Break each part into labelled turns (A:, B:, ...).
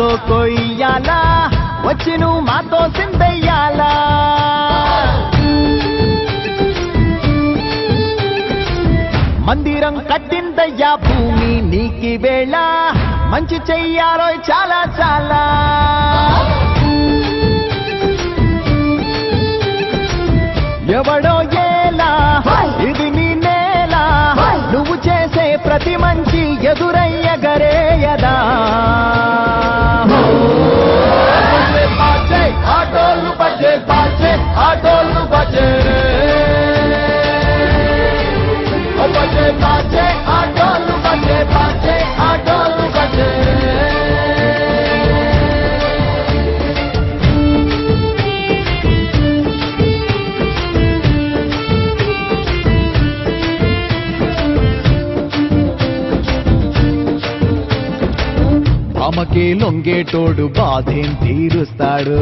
A: మాతో కొయ్యాలా వచ్చి నువ్వు మాతో సిందయ్యాలా మందిరం కట్టిందయ్యా భూమి నీకి వేళ మంచి చెయ్యాలో చాలా చాలా ఎవడో ఏలా ఇది నీ నేల నువ్వు చేసే ప్రతి మంచి ఎదురయ్యగరేయదా ఆటోలు బజే బాజే ఆటోలు బజే బజే బాజే ఆటోలు బజే బాజే ఆటోలు బజే అమ్మకే లొంగేటోడు బాధేం తీరుస్తాడు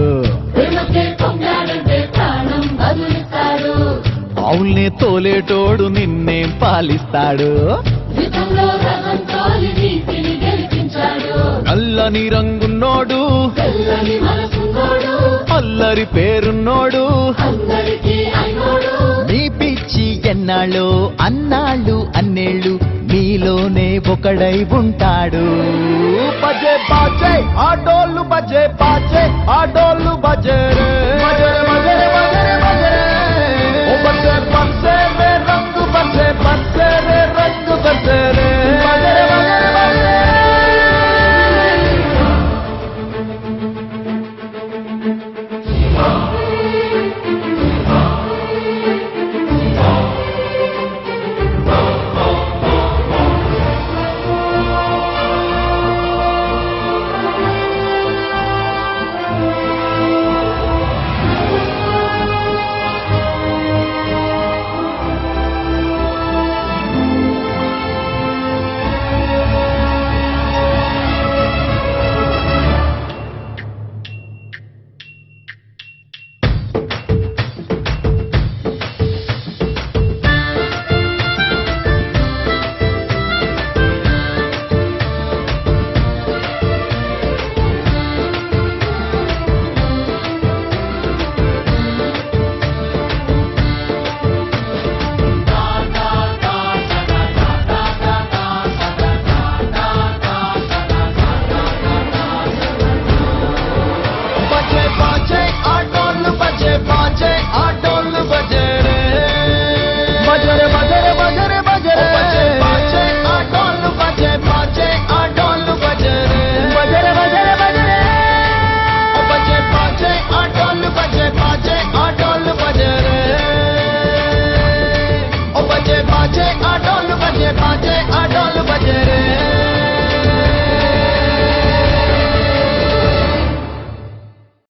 A: అవుల్నే తోలేటోడు నిన్నేం పాలిస్తాడు నల్లని రంగున్నోడు అల్లరి పేరున్నోడు మీ పిచ్చి ఎన్నాళ్ళు అన్నాళ్ళు అన్నేళ్ళు మీలోనే ఒకడై ఉంటాడు బజే బాజే ఆటోలు బజే బాజే ఆటోలు బజే రే